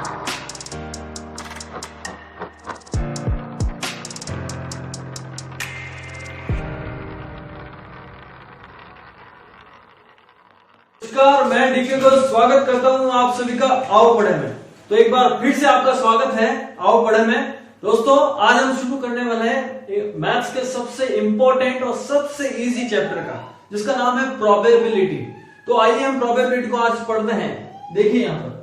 नमस्कार, मैं डीके को स्वागत करता हूं आप सभी का आओ पढ़े में। तो एक बार फिर से आपका स्वागत है आओ पढ़े में। दोस्तों, आज हम शुरू करने वाले हैं मैथ्स के सबसे इंपॉर्टेंट और सबसे इजी चैप्टर का, जिसका नाम है प्रोबेबिलिटी। तो आइए हम प्रोबेबिलिटी को आज पढ़ते हैं। देखिए यहाँ पर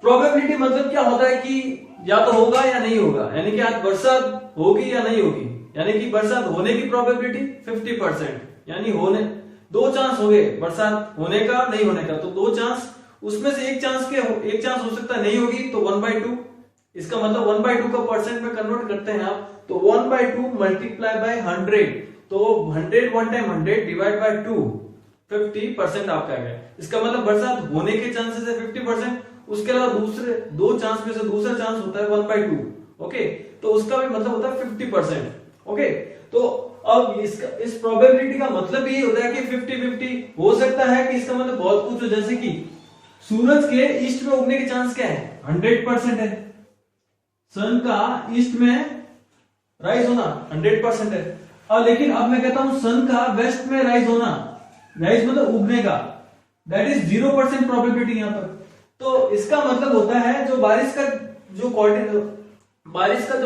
प्रोबेबिलिटी मतलब क्या होता है कि या तो होगा या नहीं होगा, यानी कि आज बरसात होगी या नहीं होगी, यानी कि बरसात होने की प्रोबेबिलिटी 50%, यानी होने दो चांस हो गए बरसात होने का नहीं होने का, तो दो चांस, उसमें से एक चांस हो सकता है नहीं होगी, तो 1/2। इसका मतलब 1/2 का परसेंट में कन्वर्ट करते हैं आप, तो 1/2 मल्टीप्लाई बाय 100, तो 100 1 टाइम 100 डिवाइड बाय 2, 50% आपका आ गया। इसका मतलब बरसात होने के चांसेस है 50%, उसके अलावा दूसरे दो चांस में से दूसरा चांस होता है 1/2। ओके, तो उसका भी मतलब होता है 50%। ओके, तो अब इस प्रोबेबिलिटी का मतलब ये होता है कि 50-50 हो सकता है कि इसका मतलब बहुत कुछ हो, जैसे कि सूरज के ईस्ट में उगने के चांस क्या है, 100% है। सन का ईस्ट में राइज होना 100% है। और लेकिन अब मैं कहता हूं सन का वेस्ट में राइज होना, राइज मतलब उगने का, दैट इज 0% प्रोबेबिलिटी यहां पर। तो इसका मतलब होता है जो बारिश का जो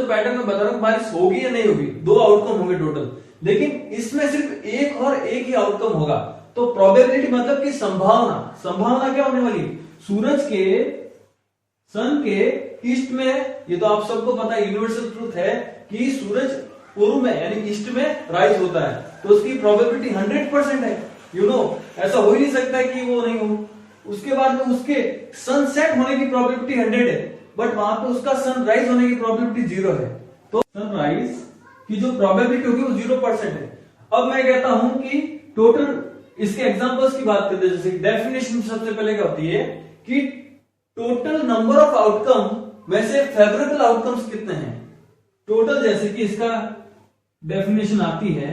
पैटर्न में बता रहा हूं, बारिश होगी या नहीं होगी, दो आउटकम होंगे टोटल, लेकिन इसमें सिर्फ एक और एक ही आउटकम होगा। तो प्रोबेबिलिटी मतलब कि संभावना क्या होने वाली, सूरज के सन के ईस्ट में, ये तो आप सबको पता है, यूनिवर्सल ट्रूथ है कि सूरज पूर्व में यानी ईस्ट में राइज होता है, तो उसकी प्रोबेबिलिटी 100% है। ऐसा हो ही नहीं सकता है कि वो नहीं हो। उसके बाद में उसके सनसेट होने की प्रोबेबिलिटी 100 है, बट वहां पे उसका सनराइज होने की प्रोबेबिलिटी 0 है। तो सनराइज की जो प्रोबेबिलिटी होगी वो 0% है। अब मैं कहता हूं कि टोटल, इसके एग्जांपल्स की बात करते हैं, जैसे डेफिनेशन सबसे पहले क्या होती है कि टोटल नंबर ऑफ आउटकम में से फेवरेबल आउटकम्स कितने हैं। टोटल, जैसे कि इसका डेफिनेशन आती है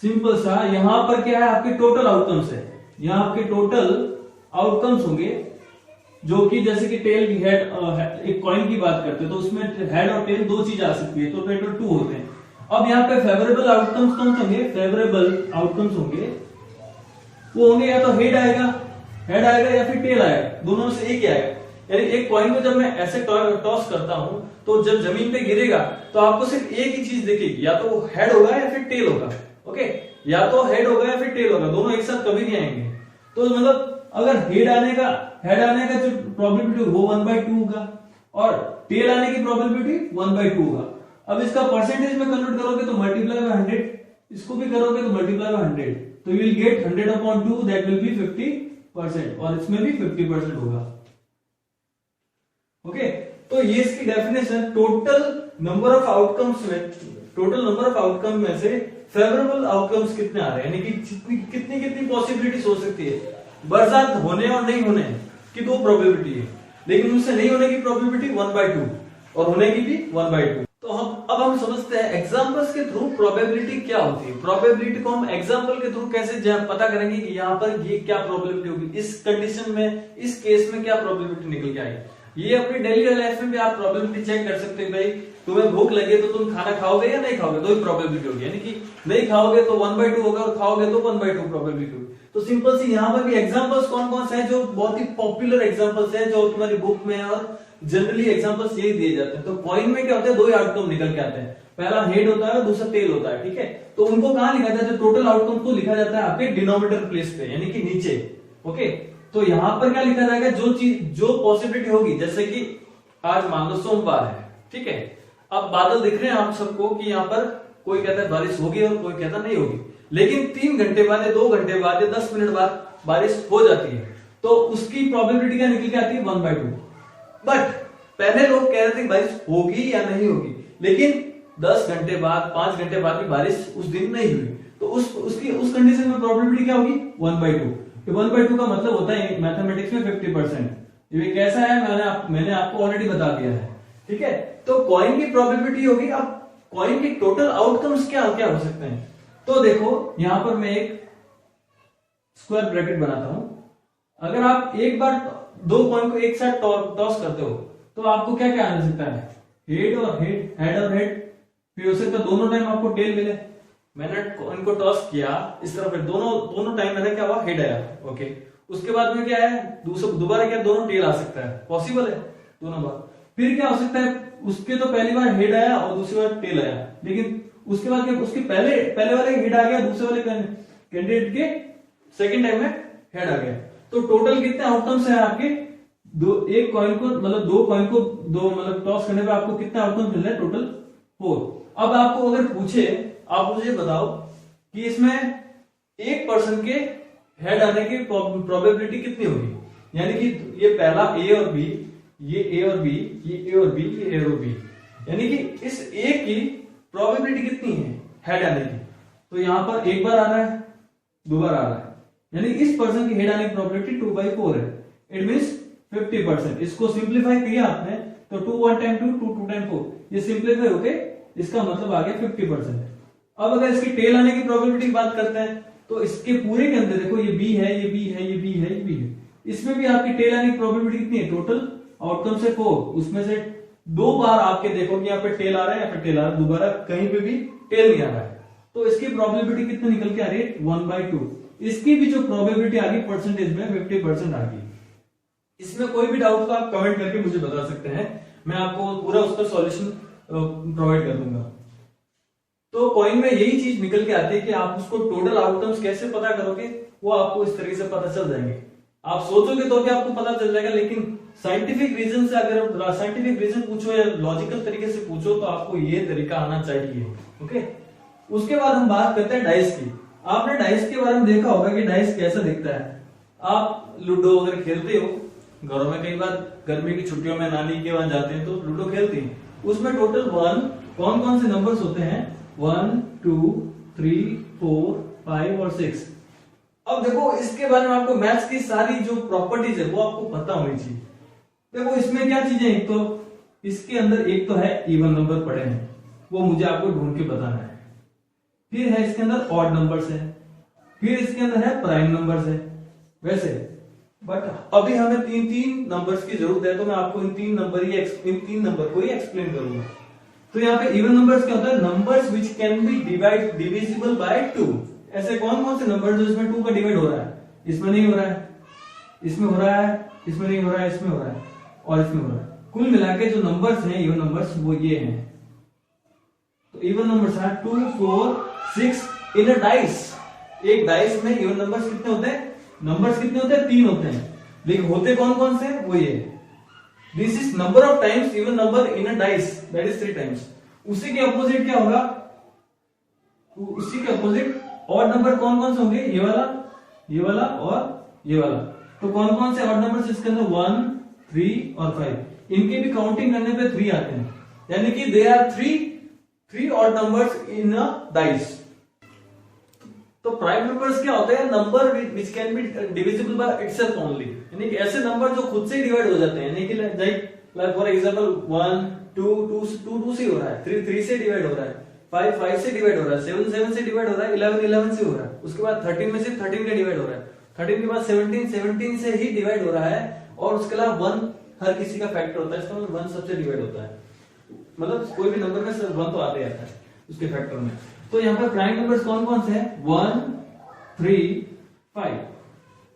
सिंपल सा, यहां पर क्या है, आपके टोटल आउटकम्स है, यहां आपके टोटल आउटकम्स होंगे, जो कि जैसे कि टेल की हेड, एक कॉइन की बात करते हैं तो उसमें हेड और टेल दो चीज आ सकती है, तो टोटल 2 होते हैं। अब यहाँ पे फेवरेबल आउटकम्स कौन होंगे, फेवरेबल आउटकम्स होंगे वो होंगे या तो हेड आएगा या फिर टेल आएगा, दोनों में से एक ही आएगा। यानी एक कॉइन को जब मैं ऐसे टॉस करता हूं तो जब जमीन पे गिरेगा तो आपको सिर्फ एक ही चीज दिखेगी, या तो वो हेड होगा या फिर टेल होगा। ओके, या तो हेड होगा या फिर टेल होगा, दोनों एक साथ कभी नहीं आएंगे। तो मतलब अगर हेड आने का जो प्रोबेबिलिटी वो 1/2 होगा और टेल आने की प्रोबेबिलिटी 1/2 होगा। अब इसका परसेंटेज में कन्वर्ट करोगे तो मल्टीप्लाई बाय 100, इसको भी करोगे तो मल्टीप्लाई बाय 100, तो you will get 100/2, that will be 50%, और इसमें भी 50% होगा। ओके, तो ये इसकी definition, total number of outcome में से फेवरेबल आउटकम्स कितने आ रहे हैं, यानी कि कितनी पॉसिबिलिटीज हो सकती है। बरसात होने और नहीं होने की दो प्रोबेबिलिटी है, लेकिन उससे नहीं होने की प्रोबेबिलिटी 1/2 और होने की भी 1/2। तो अब हम समझते हैं एग्जांपल्स के थ्रू प्रोबेबिलिटी क्या होती है। प्रोबेबिलिटी को हम एग्जांपल के थ्रू कैसे पता करेंगे कि यहाँ पर ये क्या प्रोबेबिलिटी होगी, इस कंडीशन में, इस केस में क्या प्रोबेबिलिटी निकल के आएगी। ये अपनी डेली लाइफ में भी आप प्रोबेबिलिटी चेक कर सकते हैं। भाई तुम्हें भूख लगे तो तुम खाना खाओगे या नहीं खाओगे, तो ही प्रोबेबिलिटी होगी, यानी कि नहीं खाओगे तो 1/2 होगा और खाओगे तो 1/2 प्रोबेबिलिटी होगी। तो सिंपल सी यहाँ पर भी एग्जांपल्स कौन कौन से हैं जो बहुत ही पॉपुलर एग्जांपल्स हैं, जो तुम्हारी बुक में और जनरली एग्जांपल्स यही दिए जाते हैं। तो कॉइन में क्या होता है, दो ही आउटकम निकल के आते हैं, पहला हेड होता है, दूसरा टेल होता है। ठीक है, तो उनको कहां लिखा जाता है, टोटल आउटकम को लिखा जाता है आपके डिनोमिनेटर प्लेस पे, यानी कि नीचे। ओके, तो यहां पर क्या लिखा जाएगा, जो पॉसिबिलिटी होगी, जैसे कि आज मान लो सोमवार है, ठीक है, अब बादल दिख रहे हैं आप सबको कि यहाँ पर कोई कहता है बारिश होगी और कोई कहता नहीं होगी, लेकिन 3 घंटे बाद या 2 घंटे बाद या 10 मिनट बाद बारिश हो जाती है, तो उसकी प्रोबेबिलिटी क्या निकल के आती है, 1/2। बट पहले लोग कह रहे थे बारिश होगी या नहीं होगी, लेकिन 10 घंटे बाद, 5 घंटे बाद भी बारिश उस दिन नहीं हुई, तो उस कंडीशन में प्रोबेबिलिटी क्या होगी, 1/2। 1/2 का मतलब होता है मैथमेटिक्स में 50%। ये कैसा है, मैंने आपको ऑलरेडी बता दिया है। ठीक है, तो कॉइन की प्रोबेबिलिटी होगी। अब कॉइन की टोटल आउटकम्स क्या क्या हो सकते हैं, तो देखो यहां पर मैं एक स्क्वायर ब्रैकेट बनाता हूं, अगर आप एक बार दो कॉइन को एक साथ टॉस करते हो तो आपको क्या क्या आ सकता है, हेड और हेड, हेड और हेड, फिर हो सकता है दोनों टाइम आपको टेल मिले। मैंने कॉइन को टॉस किया इस तरफ, दोनों टाइम मैंने क्या हुआ, हेड आया, ओके। उसके बाद में क्या है, दोबारा क्या दोनों टेल आ सकता है, पॉसिबल है दोनों बार। फिर क्या हो सकता है, उसके तो पहली बार हेड आया और दूसरी बार टेल आया, लेकिन उसके बाद क्या, उसके पहले वाले हेड आ गया, दूसरे वाले कैंडिडेट के सेकंड टाइम में हेड आ गया। तो टोटल कितने आउटकम्स है आपके, एक कॉइन को मतलब दो कॉइन को मतलब टॉस करने पे आपको कितने आउटकम्स मिल रहे हैं, टोटल 4। अब आपको अगर पूछे, आप मुझे बताओ कि इसमें एक पर्सन के हेड आने की प्रोबेबिलिटी कितनी होगी, यानी कि ये पहला ए और बी, ये ए और बी, ये ए और बी, ये ए और बी, यानी कि इस ए की प्रोबेबिलिटी कितनी है हेड आने की। तो यहां पर एक बार आ रहा है, दो बार आ रहा है, यानी इस पर्सन की हेड आने की प्रोबेबिलिटी 2/4 है। It means 50%। इसको सिंप्लीफाई किया आपने तो 2 1 टाइम 2 2 2 टाइम 4, ये सिंप्लीफाई होके इसका मतलब आ गया 50%। अब अगर इसकी टेल आने की प्रोबेबिलिटी की बात करते हैं तो इसके पूरे के अंदर देखो, ये बी है, ये बी है, ये बी है, ये बी है, इसमें भी आपकी टेल आने की प्रोबेबिलिटी कितनी है, टोटल आउटकम से 4, उसमें से 2 बार आपके देखो कि यहाँ पे टेल आ रहा है, यहाँ पे टेल आ रहा है, दोबारा कहीं पे भी टेल नहीं आ रहा है, तो इसकी प्रोबेबिलिटी कितनी निकल के आ रही है, 1/2। इसकी भी जो प्रोबेबिलिटी आ गई परसेंटेज में 50% आ गई। इसमें कोई भी डाउट तो आप कमेंट करके मुझे बता सकते हैं, मैं आपको पूरा उसका सॉल्यूशन प्रोवाइड कर दूंगा। तो कॉइन में यही चीज निकल के आती है कि आप उसको टोटल आउटकम्स कैसे पता करोगे, वो आपको इस तरीके से पता चल जाएंगे। आप सोचोगे तो भी आपको पता चल जाएगा, लेकिन साइंटिफिक रीजन से, अगर साइंटिफिक रीजन पूछो या लॉजिकल तरीके से पूछो तो आपको ये तरीका आना चाहिए, ओके। उसके बाद हम बात करते हैं डाइस की। आपने डाइस के बारे में देखा होगा कि डाइस कैसा दिखता है। आप लूडो अगर खेलते हो घरों में, कई बार गर्मी की छुट्टियों में नानी के वहां जाते हैं तो लूडो खेलते हैं, उसमें टोटल कौन कौन से नंबर्स होते हैं, 1 2 3 4 5 और 6। अब देखो इसके बारे में आपको मैथ्स की सारी जो प्रॉपर्टीज है वो आपको पता होनी चाहिए। देखो इसमें क्या चीजें, एक तो इसके अंदर एक तो है इवन नंबर पड़े हैं, वो मुझे आपको ढूंढ के बताना है। फिर है इसके अंदर ऑड नंबर्स है, फिर इसके अंदर है प्राइम नंबर्स है वैसे। बट अभी हमें तीन नंबर्स की जरूरत है, तो मैं आपको इन तीन नंबर को ही एक्सप्लेन करूंगा। तो यहाँ पे इवन नंबर्स क्या होता है, numbers which can be divisible bye 2। ऐसे कौन कौन से नंबर जो इसमें 2 का डिवाइड हो रहा है, इसमें नहीं हो रहा है, इसमें हो रहा है, इसमें नहीं हो रहा है, इसमें हो रहा है और इसमें हो रहा है। कुल मिला के जो नंबर्स हैं इवन नंबर्स वो ये हैं। तो इवन नंबर्स हैं 2 4 6 इन अ डाइस। एक डाइस में इवन नंबर्स कितने होते हैं, नंबर्स कितने होते हैं, 3 होते हैं, लेकिन होते कौन कौन से, वो ये। This is number of times even number in a dice, that is 3 times. उसी के अपोजिट क्या होगा, उसी के अपोजिट ऑड नंबर कौन कौन से होंगे, ये वाला और ये वाला। तो कौन कौन से ऑड नंबर्स इसके अंदर, 1 3 और 5। इनकी भी काउंटिंग करने पे 3 आते हैं, यानी कि they are 3 odd numbers in a dice. तो प्राइम नंबर्स क्या होते हैं, number which can be divisible by itself only, यानी कि ऐसे नंबर जो खुद से ही डिवाइड हो जाते हैं, यानी कि लाइक फॉर एग्जांपल 1 2 2 से हो रहा है, 3 से डिवाइड हो रहा है, 5 से डिवाइड हो रहा है, 7 से डिवाइड हो रहा है, 11 से हो रहा है, उसके बाद 13 में से 13 का डिवाइड हो रहा है, 13 के बाद 17 से ही डिवाइड हो रहा है, और उसके अलावा 1 हर किसी का फैक्टर होता है, इसका मतलब 1 सबसे डिवाइड होता है, मतलब कोई भी नंबर में सिर्फ 1 तो आते ही आता है उसके फैक्टर में। तो यहाँ पर प्राइम नंबर्स कौन कौन से हैं, 1 3 5।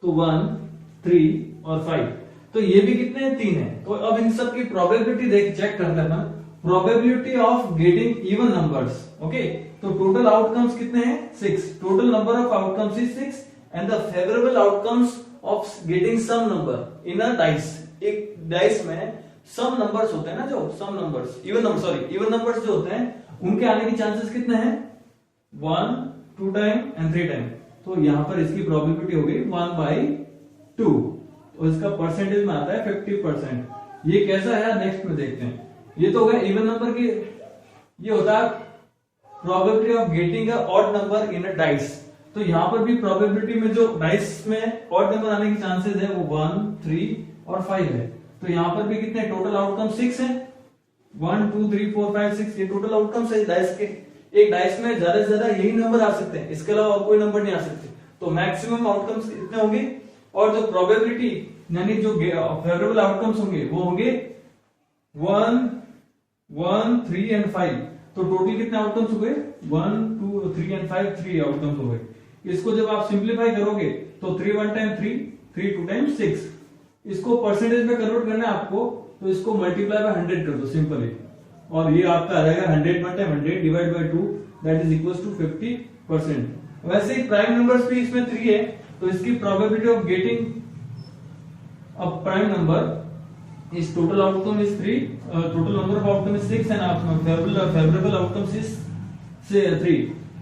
तो 1 3 और 5, तो ये भी कितने हैं, 3 है। तो अब इन सब की प्रोबेबिलिटी देख चेक कर लेना, probability of getting even numbers, okay. तो टोटल आउटकम्स कितने हैं, 6। Total number of outcomes is 6 and the favourable outcomes of getting सम नंबर इन अ डाइस। एक डाइस में सम नंबर्स होते हैं ना, जो सम नंबर्स, इवन नंबर्स जो होते हैं उनके आने के चांसेस कितने हैं, 1 2 टाइम एंड 3 टाइम। तो यहां पर इसकी प्रोबेबिलिटी हो गई 1/2, तो इसका परसेंटेज में आता है 50%। ये कैसा है नेक्स्ट में देखते हैं। ये तो हो गया इवन नंबर की, ये होता है probability of getting a odd number in a dice. तो यहां पर भी प्रोबेबिलिटी में जो डाइस में ऑड नंबर आने के चांसेस है वो 1 3 और 5 है। तो यहां पर भी कितने टोटल आउटकम 6 है, 1 2 3 4 5 6, ये टोटल आउटकम्स है डाइस के। एक डाइस में ज्यादा से ज्यादा यही नंबर आ सकते हैं, इसके अलावा और कोई नंबर नहीं आ सकते। तो मैक्सिमम आउटकम्स कितने होंगे, और जो प्रोबेबिलिटी यानी जो फेवरेबल आउटकम्स होंगे वो होंगे 1, 1, 3 एंड 5। तो टोटल कितने आउटकम्स हो गए? 1, 2, 3 एंड 5, 3 आउटकम्स हो गए। इसको जब आप सिंप्लीफाई करोगे तो 3 1 टाइम 3, 3 2 टाइम 6। इसको परसेंटेज में कन्वर्ट करना है आपको, तो इसको मल्टीप्लाई बाय 100 कर दो सिंपली, और ये आपका आ जाएगा 100 1 time 100 divide by 2, that is equals to 50%। वैसे ही प्राइम नंबर्स भी इसमें 3 है, तो इसकी probability of getting a prime number इस total outcome is 3, total number of outcome is 6 and favourable outcomes is 3।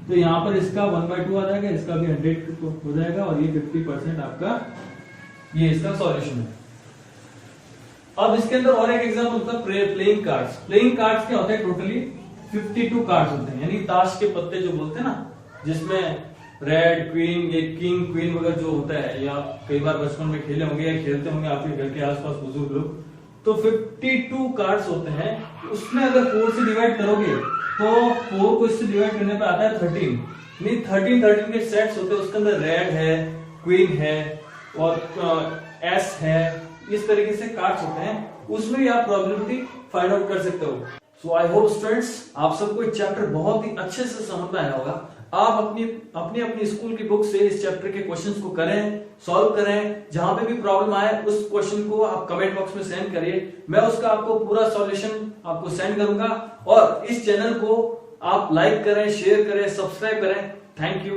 तो यहाँ पर इसका 1/2 आ जाएगा, इसका भी 100 हो जाएगा, और ये 50% आपका ये इसका सॉल्यूशन है। अब इसके अंदर और एक एग्जांपल होता है प्लेइंग कार्ड्स। प्लेइंग कार्ड्स क्या होते हैं? टोटली 52 कार्ड्स होते हैं, यानी ताश के पत्ते जो बोलते हैं ना, जिसमें रेड, क्वीन, ये किंग, क्वीन वगैरह जो होता है, या कई बार बचपन में खेले होंगे या खेलते होंगे आपके घर के आसपास बुजुर्ग लोग। तो 52 कार्ड्स होते हैं, उसमें अगर 4 से डिवाइड करोगे तो 4 को इससे डिवाइड करने पे आता है 13। यानी 13 के सेट्स होते हैं, उसके अंदर रेड है, क्वीन है और एस है, इस तरीके से कार्ड्स होते हैं, उसमें भी आप प्रोबेबिलिटी फाइंड आउट कर सकते हो। सो आई होप स्टूडेंट्स आप सबको ये चैप्टर बहुत ही अच्छे से समझ में आया होगा। आप अपनी स्कूल की बुक से इस चैप्टर के क्वेश्चंस को करें, सॉल्व करें। जहां पे भी प्रॉब्लम आए उस क्वेश्चन को आप कमेंट बॉक्स में सेंड करिए, मैं उसका आपको पूरा सॉल्यूशन आपको सेंड करूंगा। और इस चैनल को आप लाइक करें, शेयर करें, सब्सक्राइब करें। Thank you.